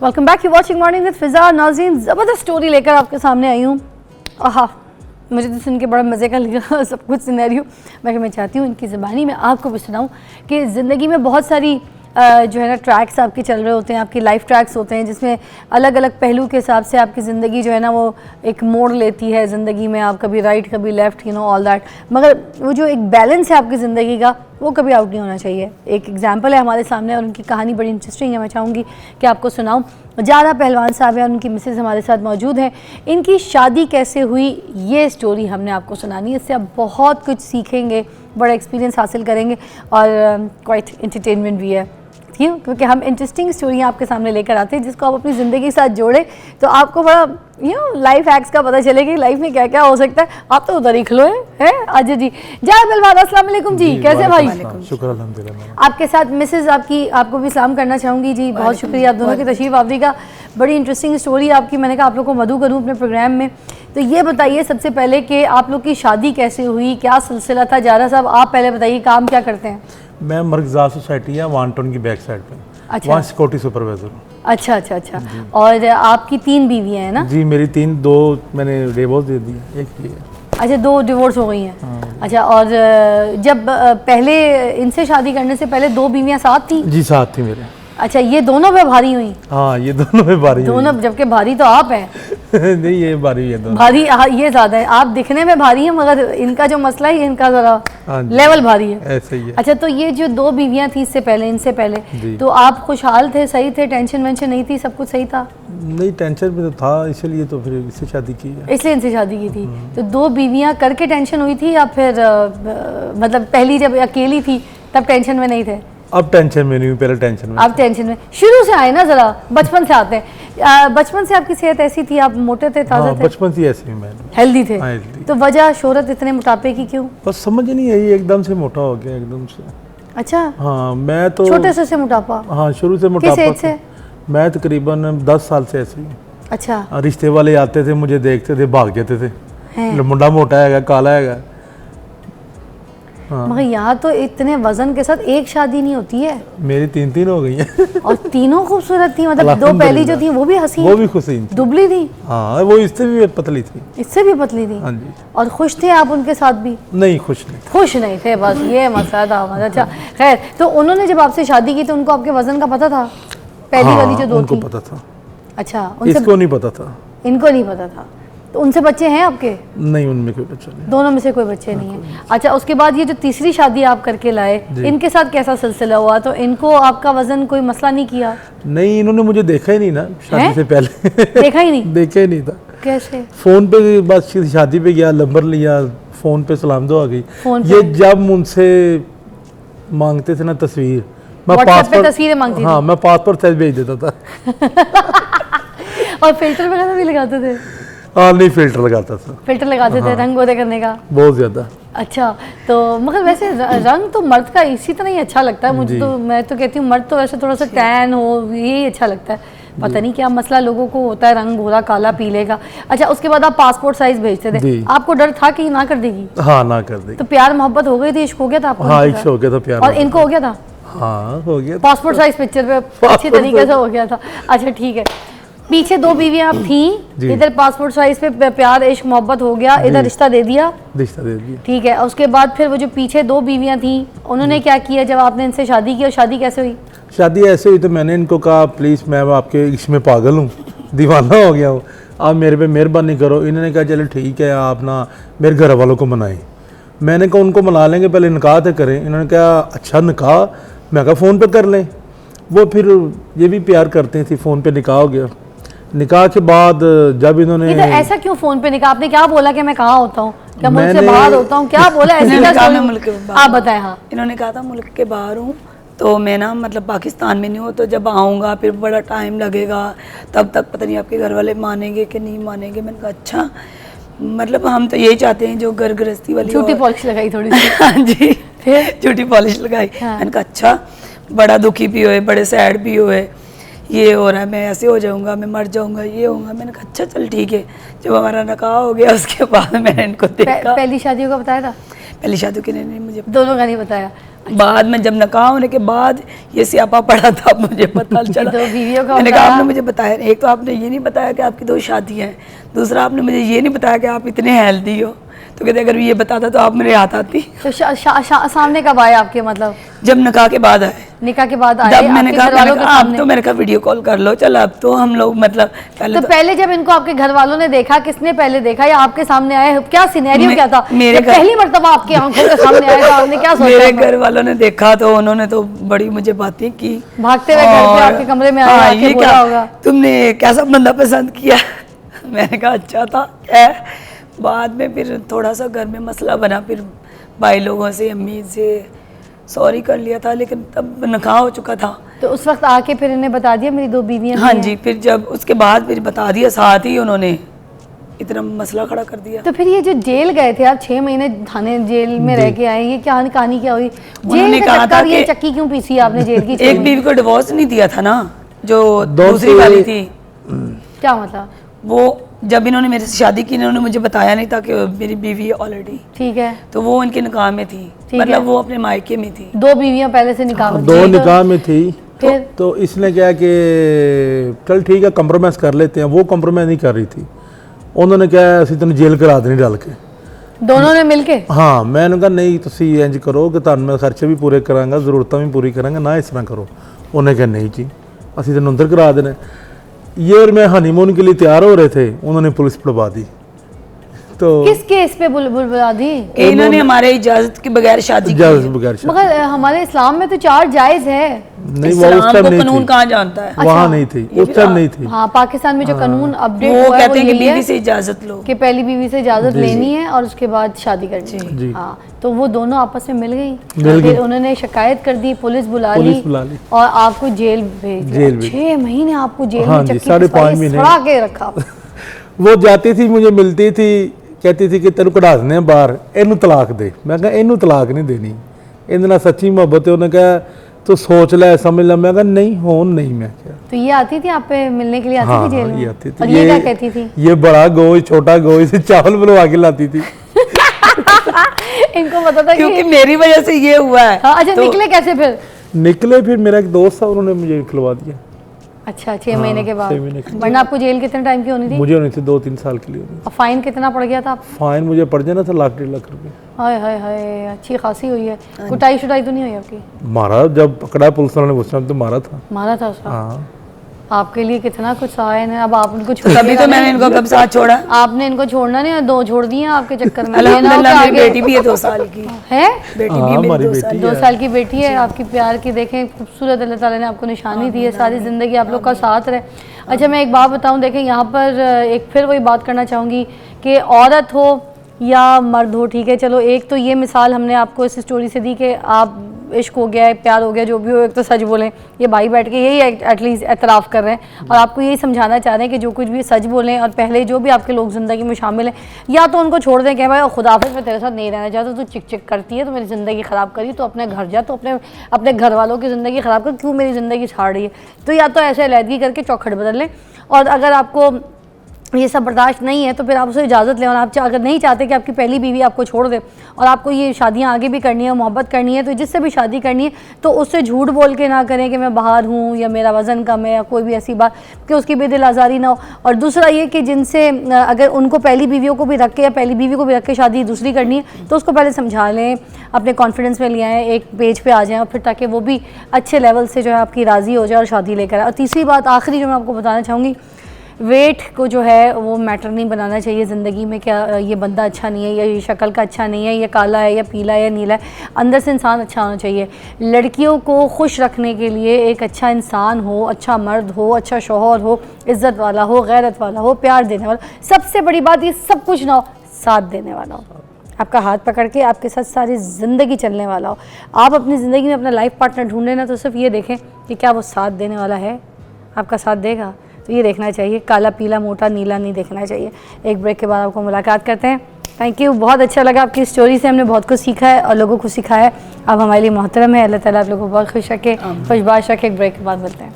Welcome back, you watching morning with Fiza. नाज़रीन, ज़बरदस्त story लेकर आपके सामने आई हूँ। आहा, मुझे तो सुन के बड़ा मज़े का लगा सब कुछ सिनेरियो। मैं चाहती हूँ इनकी ज़बानी में आपको भी सुनाऊँ कि ज़िंदगी में बहुत सारी जो है ना ट्रैक्स आपके चल रहे होते हैं, आपकी लाइफ ट्रैक्स होते हैं जिसमें अलग अलग पहलू के हिसाब से आपकी ज़िंदगी जो है ना वो एक मोड़ लेती है ज़िंदगी में। आप कभी राइट कभी left, you know all that, मगर वो जो एक बैलेंस है आपकी ज़िंदगी का वो कभी आउट नहीं होना चाहिए। एक एग्जांपल है हमारे सामने और उनकी कहानी बड़ी इंटरेस्टिंग है। मैं चाहूँगी कि आपको सुनाऊँ। ज़्यादा पहलवान साहब हैं और उनकी मिसेज़ हमारे साथ मौजूद हैं। इनकी शादी कैसे हुई ये स्टोरी हमने आपको सुनानी है। इससे आप बहुत कुछ सीखेंगे, बड़ा एक्सपीरियंस हासिल करेंगे और क्वाइट एंटरटेनमेंट भी है, क्यों? क्योंकि हम इंटरेस्टिंग स्टोरियाँ आपके सामने लेकर आते हैं जिसको आप अपनी ज़िंदगी के साथ जोड़ें तो आपको बड़ा लाइफ हैक्स का पता चले कि लाइफ में क्या क्या हो सकता है। आप तो उधर ही खलो है अजय जी। जय पहलवान, अस्सलाम वालेकुम जी, कैसे भाई? शुक्र अल्हम्दुलिल्लाह। आपके साथ मिसेज आपको भी सलाम करना चाहूँगी जी। बहुत शुक्रिया आप दोनों की तशरीफ़ आवरी का। बड़ी इंटरेस्टिंग स्टोरी आपकी। मैंने कहा आप लोग को मदू करूँ अपने प्रोग्राम में। तो ये बताइए सबसे पहले कि आप लोग की शादी कैसे हुई, क्या सिलसिला था? जारा साहब आप पहले बताइए, काम क्या करते हैं? मैं मर्कज़ात सोसाइटी है वानटन की बैक साइड पे। अच्छा, वहाँ सिक्योरिटी सुपरवाइजर हूँ। अच्छा। और आपकी 3 बीवियाँ हैं ना? जी मेरी 3, 2 मैंने डिवोर्स दे दिया, एक ही है। अच्छा, 2 डिवोर्स हो गई हैं। हाँ। अच्छा, और जब पहले इनसे शादी करने से पहले 2 बीवियाँ साथ थी? जी साथ थी मेरे। अच्छा, ये दोनों पे भारी हुई? हाँ ये दोनों पे भारी दोनों, जबकि भारी तो आप हैं। नहीं ये भारी है दोनों। भारी ये ज़्यादा है, आप दिखने में भारी हैं मगर इनका जो मसला है इनका ज़रा लेवल भारी है। ऐसे ही है। अच्छा, तो ये जो 2 बीवियाँ थी इससे पहले, इनसे पहले, तो आप खुशहाल थे, सही थे, टेंशन वेंशन नहीं थी, सब कुछ सही था? नहीं टेंशन में तो था, इसलिए तो फिर इससे शादी की है। इसलिए इनसे शादी की थी। तो 2 बीवियाँ करके टेंशन हुई थी या फिर मतलब पहली जब अकेली थी तब टेंशन में नहीं थे? अब टेंशन में नहीं हूँ, पहले टेंशन में। आप टेंशन में शुरू से आए ना, जरा बचपन से आते हैं। बचपन से आपकी सेहत ऐसी थी, आप मोटे थे, ताज़ा थे? बचपन से ऐसे ही मैं हेल्दी थे। हेल्दी। तो वजह शोहरत इतने मोटापे की क्यों? बस समझ नहीं आई, एकदम से मोटा हो गया एकदम से। अच्छा, हाँ मैं तो छोटे से मोटापा? हाँ शुरू से मोटापा। किस एज से? मैं तकरीबन 10 साल से ऐसे ही। अच्छा। रिश्ते वाले आते थे, मुझे देखते थे, भाग जाते थे, हैं? मुंडा मोटा है, काला है। हाँ। मगर यहाँ तो इतने वजन के साथ एक शादी नहीं होती है। मेरी 3 हो गई हैं। और तीनों खूबसूरत थी, मतलब 2 पहली जो थी वो भी हसीन, वो भी खुशीन थी, दुबली थी। हाँ वो इससे भी पतली थी। इससे भी पतली थी? हाँ जी। और खुश थे आप उनके साथ भी? नहीं खुश नहीं। खुश नहीं थे, बस ये मसला था। अच्छा खैर, तो उन्होंने जब आपसे शादी की तो उनको आपके वजन का पता था? पहली वाली जो 2 उनको थी? पता था। अच्छा, उनसे इसको नहीं पता था। इनको नहीं पता था। तो उनसे बच्चे हैं आपके? नहीं उनमें कोई बच्चा नहीं। दोनों में से कोई बच्चे नहीं है। अच्छा, उसके बाद ये जो तीसरी शादी आप करके लाए, इनके साथ कैसा सिलसिला हुआ? तो इनको आपका वजन कोई मसला नहीं किया? नहीं इन्होंने मुझे देखा ही नहीं ना शादी से पहले। देखा ही नहीं? देखा ही नहीं था। कैसे? फोन पे बस शादी पे गया, नंबर लिया, फोन पे सलाम दुआ गई। ये जब मुझसे मांगते थे ना तस्वीर, मैं पासपोर्ट तस्वीरें मांगती? हाँ मैं पासपोर्ट साइज भेज देता था। और फिल्टर वगैरह भी लगाते थे? हाँ नहीं फिल्टर लगाता था। फिल्टर लगाते थे रंग गोरे करने का? बहुत ज्यादा। अच्छा, तो मगर वैसे रंग तो मर्द का इसी तरह ही अच्छा लगता है मुझे। तो मैं तो कहती हूँ मर्द तो वैसे थोड़ा सा टैन हो, यही अच्छा लगता है। पता नहीं क्या मसला लोगों को होता है रंग गोरा काला पीले का। अच्छा, उसके बाद आप पासपोर्ट साइज भेजते थे, आपको डर था कि ना कर देगी? हाँ ना कर देगी। तो प्यार मोहब्बत हो गई थी, इश्क हो गया था आपको? हाँ इश्क हो गया था, प्यार। और इनको हो गया था? हाँ हो गया। पासपोर्ट साइज पिक्चर पे अच्छी तरीके से हो गया था। अच्छा ठीक है, पीछे 2 बीवियां आप थी, इधर पासपोर्ट साइज पे प्यार इश्क मोहब्बत हो गया, इधर रिश्ता दे दिया? रिश्ता दे दिया। ठीक है, उसके बाद फिर वो जो पीछे 2 बीवियां थी उन्होंने क्या किया जब आपने इनसे शादी की? और शादी कैसे हुई? शादी ऐसे हुई तो मैंने इनको कहा प्लीज़ मैं आपके इश्क में पागल हूँ, दीवाना हो गया हूँ, आप मेरे पे मेहरबानी करो। इन्होंने कहा चलो ठीक है आप ना मेरे घर वालों को मनाएं। मैंने कहा उनको मना लेंगे, पहले निकाह तो करें। इन्होंने कहा अच्छा निकाह? मैं कहा फ़ोन पे कर लें। वो फिर ये भी प्यार करते थे, फ़ोन पे निकाह हो गया। निकाह के बाद जब इन्होंने तो ऐसा क्यों फ़ोन पे निकाह? आपने क्या बोला कि मैं कहाँ होता हूँ, क्या मुल्क से बाहर होता हूँ, क्या बोला? ऐसे आप बताएं। हाँ इन्होंने कहा था मुल्क के बाहर हूँ, तो मैं ना मतलब पाकिस्तान में नहीं हूँ, तो जब आऊँगा फिर बड़ा टाइम लगेगा, तब तक पता नहीं आपके घर वाले मानेंगे कि नहीं मानेंगे। मैंने कहा अच्छा, मतलब हम तो यही चाहते हैं जो घर गृहस्थी वाली। झूठी पॉलिश लगाई थोड़ी सी? हाँ जी, फिर झूठी पॉलिश लगाई। मैंने कहा अच्छा, बड़ा दुखी भी हुए, बड़े सैड भी हुए, ये हो रहा है, मैं ऐसे हो जाऊंगा, मैं मर जाऊंगा, ये होगा। मैंने कहा अच्छा चल ठीक है। जब हमारा निकाह हो गया उसके बाद मैंने इनको देखा। पहली शादियों का बताया था? पहली शादी के नहीं मुझे दोनों का नहीं बताया? बाद में जब निकाह होने के बाद ये स्यापा पड़ा था, मुझे पता चला। दो बीवियों का मैंने कहा होना। आपने मुझे बताया, एक तो आपने ये नहीं बताया कि आपकी 2 शादियाँ हैं, दूसरा आपने मुझे ये नहीं बताया कि आप इतने हेल्दी हो। तो कहते अगर ये बताता तो आप मेरे हाथ आती। तो सामने कब आए आपके, मतलब जब निकाह के बाद आए, निकाह के बाद आए तब मैंने आपके कहा घर वालों के आप सामने? तो मैंने कहा वीडियो कॉल कर लो, चल अब तो हम लोग मतलब पहले तो पहले जब इनको आपके घर वालों ने देखा, किसने पहले देखा या आपके सामने आए, क्या सिनेरियो क्या था? मेरे जब पहली मर्तबा आपकी आंखों के सामने आए तो आपने क्या सोचा? मेरे घर वालों ने देखा तो उन्होंने तो बड़ी मुझे बातें की, भागते हुए घर पे आपके कमरे में आए, आके ये बोला क्या होगा तुमने कैसा बंदा पसंद किया? मैंने कहा अच्छा था है। बाद में फिर थोड़ा सा घर में मसला बना, फिर भाई लोगों से अम्मी से सॉरी कर लिया था, लेकिन तब निकाह हो चुका था। तो उस वक्त आके फिर इन्हें बता दिया मेरी 2 बीवियां हाँ भी जी, हैं। फिर जब उसके बाद फिर बता दिया, साथ ही उन्होंने इतना मसला खड़ा कर दिया। तो फिर ये जो जेल गए थे आप, 6 महीने थाने जेल में रह के आए, ये क्या कहानी क्या हुई? उन्होंने जेल कहा का था चक्कर, ये कि- चक्की क्यों पीसी आपने जेल की? 6 एक महीने? बीवी को डिवोर्स नहीं दिया था ना, जो दो दूसरी से- वाली थी, क्या मतलब? वो जब इन्होंने मेरे से शादी की, इन्होंने मुझे बताया नहीं था कि मेरी बीवी ऑलरेडी, ठीक है, तो वो उनके निकाह में थी, ठीक मतलब है। वो अपने मायके में थी। 2 बीवियां पहले से निकाह में 2 थी। निकाह में थी। फिर तो इसने क्या कि चल ठीक है कंप्रोमाइज़ कर लेते हैं, वो कंप्रोमाइज़ नहीं कर रही थी। उन्होंने क्या ਅਸੀਂ ਤੈਨੂੰ जेल करा देनी डाल के। दोनों ने मिलके? हाँ, मैंने कहा नहीं ਤੁਸੀਂ ਇੰਜ ਕਰੋ ਕਿ ਤੁਹਾਨੂੰ ਮੈਂ ਖਰਚੇ ਵੀ ਪੂਰੇ ਕਰਾਂਗਾ, ਜ਼ਰੂਰਤਾਂ ਵੀ ਪੂਰੀ ਕਰਾਂਗਾ, ਨਾ ਇਸ ਤਰ੍ਹਾਂ ਕਰੋ। ਉਹਨੇ कहा नहीं जी ਅਸੀਂ ਤੈਨੂੰ अंदर करा देना। ये और मैं हनीमून के लिए तैयार हो रहे थे, उन्होंने पुलिस बुलवा दी। तो किस केस पे बुला दी? कि इन्होंने हमारे इजाजत के बगैर शादी की इजाज़त है। बगैर शादी। मगर हमारे इस्लाम में तो 4 जायज है। नहीं वो उस इस्लाम टाइम को नहीं कानून थी, कहाँ जानता है? वहाँ नहीं थी, उस टाइम नहीं थी। हाँ, पाकिस्तान में जो कानून अपडेट वो हुआ है कहते हैं कि यही है बीवी से इजाजत लो। कि पहली बीवी से इजाजत लेनी है और उसके बाद शादी करनी है। जी। हाँ, तो वो दोनों आपस में मिल गई, मिल फिर गई। उन्होंने शिकायत कर दी, पुलिस बुला पुलिस बुला ली। और आपको जेल भेज दिया। जेल भेज 6 महीने आपको जेल हाँ में जी, चक्की 5.5 पिसवाई, महीने। सड़ा के रखा। वो जाती थी, मुझे मिलती थी, कहती थी कि तेन कढ़ा देने बाहर, इनू तलाक दे। मैं कहा इनू तलाक नहीं देनी, इहदे नाल सच्ची मोहब्बत है। उन्हें कहा तो सोच ले, समझ ले। मैं कहा नहीं होन नहीं। मैं क्या तो ये आती थी आप पे मिलने के लिए, आती हाँ थी जेल में? ये आती थी। और ये क्या कहती थी? ये बड़ा गोई छोटा गोई से चावल बनवा के लाती थी। इनको पता था क्योंकि कि मेरी वजह से ये हुआ है। हाँ, अच्छा, तो निकले कैसे फिर? निकले फिर मेरा एक दोस्त था, उन्होंने मुझे निकलवा दिया। अच्छा, 6 महीने के बाद। 6 महीने के वरना आपको जेल कितने टाइम की होनी थी? मुझे होनी थी 2-3 साल के लिए होनी और फाइन कितना पड़ गया था आप? थी। फाइन मुझे पड़ जाना था 1,00,000-1,50,000 रुपये। हाय हाय हाय, अच्छी खासी हुई है। कुटाई शुटाई तो नहीं हुई आपकी? मारा, जब पकड़ा पुलिस वालों ने उस टाइम तो मारा था। मारा था उसका? हाँ, आपके लिए कितना कुछ सहायन है। अब आप उनको तभी तो मैंने इनको कब साथ छोड़ा। आपने इनको छोड़ना नहीं, और 2 छोड़ दिए आपके चक्कर में। ये ना हो कि अल्हम्दुलिल्लाह मेरी आगे- बेटी भी है 2 साल की, है, बेटी हाँ, भी हमारी मेरी 2 बेटी साल। 2 साल की बेटी है आपकी। प्यार की देखें खूबसूरत, अल्लाह ताला ने आपको निशानी दी है, सारी ज़िंदगी आप लोग का साथ रहे। अच्छा, मैं एक बात बताऊं, देखें यहाँ पर एक फिर वही बात करना चाहूँगी कि औरत हो या मर्द हो, ठीक है, चलो एक तो ये मिसाल हमने आपको इस स्टोरी से दी कि आप इश्क हो गया है, प्यार हो गया, जो भी हो, एक तो सच बोलें। ये भाई बैठ के यही एटलीस्ट एतराफ़ कर रहे हैं और आपको यही समझाना चाह रहे हैं कि जो कुछ भी सच बोलें, और पहले जो भी आपके लोग ज़िंदगी में शामिल हैं, या तो उनको छोड़ दें कि भाई खुदाफिज़ मैं तेरे साथ नहीं रहना चाहता, तू चिक चिक करती है, तो मेरी ज़िंदगी ख़राब करी, तो अपने घर जा, तो अपने घर वालों की ज़िंदगी ख़राब कर, क्यों मेरी ज़िंदगी छाड़ रही है। तो या तो ऐसे अलहदगी करके चौखट बदल लें, और अगर आपको ये सब बर्दाश्त नहीं है तो फिर आप उसे इजाज़त लें। और आप अगर नहीं चाहते कि आपकी पहली बीवी आपको छोड़ दे और आपको ये शादियां आगे भी करनी है, मोहब्बत करनी है, तो जिससे भी शादी करनी है तो उससे झूठ बोल के ना करें कि मैं बाहर हूँ या मेरा वज़न कम है या कोई भी ऐसी बात कि उसकी बेदिल आज़ारी ना हो। और दूसरा ये कि जिनसे अगर उनको पहली बीवियों को भी रख के या पहली बीवी को भी रख के शादी दूसरी करनी है तो उसको पहले समझा लें, अपने कॉन्फिडेंस में ले आएँ, एक पेज पे आ जाएँ, और फिर ताकि वो भी अच्छे लेवल से जो है आपकी राज़ी हो जाए और शादी लेकर आए। और तीसरी बात आखिरी जो मैं आपको बताना चाहूँगी, वेट को जो है वो मैटर नहीं बनाना चाहिए ज़िंदगी में। क्या ये बंदा अच्छा नहीं है, या ये शक्ल का अच्छा नहीं है, ये काला है या पीला है या नीला है, अंदर से इंसान अच्छा होना चाहिए। लड़कियों को खुश रखने के लिए एक अच्छा इंसान हो, अच्छा मर्द हो, अच्छा शौहर हो, इज़्ज़त वाला हो, गैरत वाला हो, प्यार देने वाला, सबसे बड़ी बात ये सब कुछ ना हो, साथ देने वाला हो, आपका हाथ पकड़ के आपके साथ सारी ज़िंदगी चलने वाला हो। आप अपनी ज़िंदगी में अपना लाइफ पार्टनर ढूंढें ना, तो सिर्फ ये देखें कि क्या वो साथ देने वाला है, आपका साथ देगा, तो ये देखना चाहिए। काला पीला मोटा नीला नहीं देखना चाहिए। एक ब्रेक के बाद आपको मुलाकात करते हैं। थैंक यू, बहुत अच्छा लगा आपकी स्टोरी से, हमने बहुत कुछ सीखा है और लोगों को सिखाया है। अब हमारे लिए मोहतरम है। अल्लाह ताला आप लोगों को बहुत खुश रखे, खुशबाश रखे। एक ब्रेक के बाद मिलते हैं।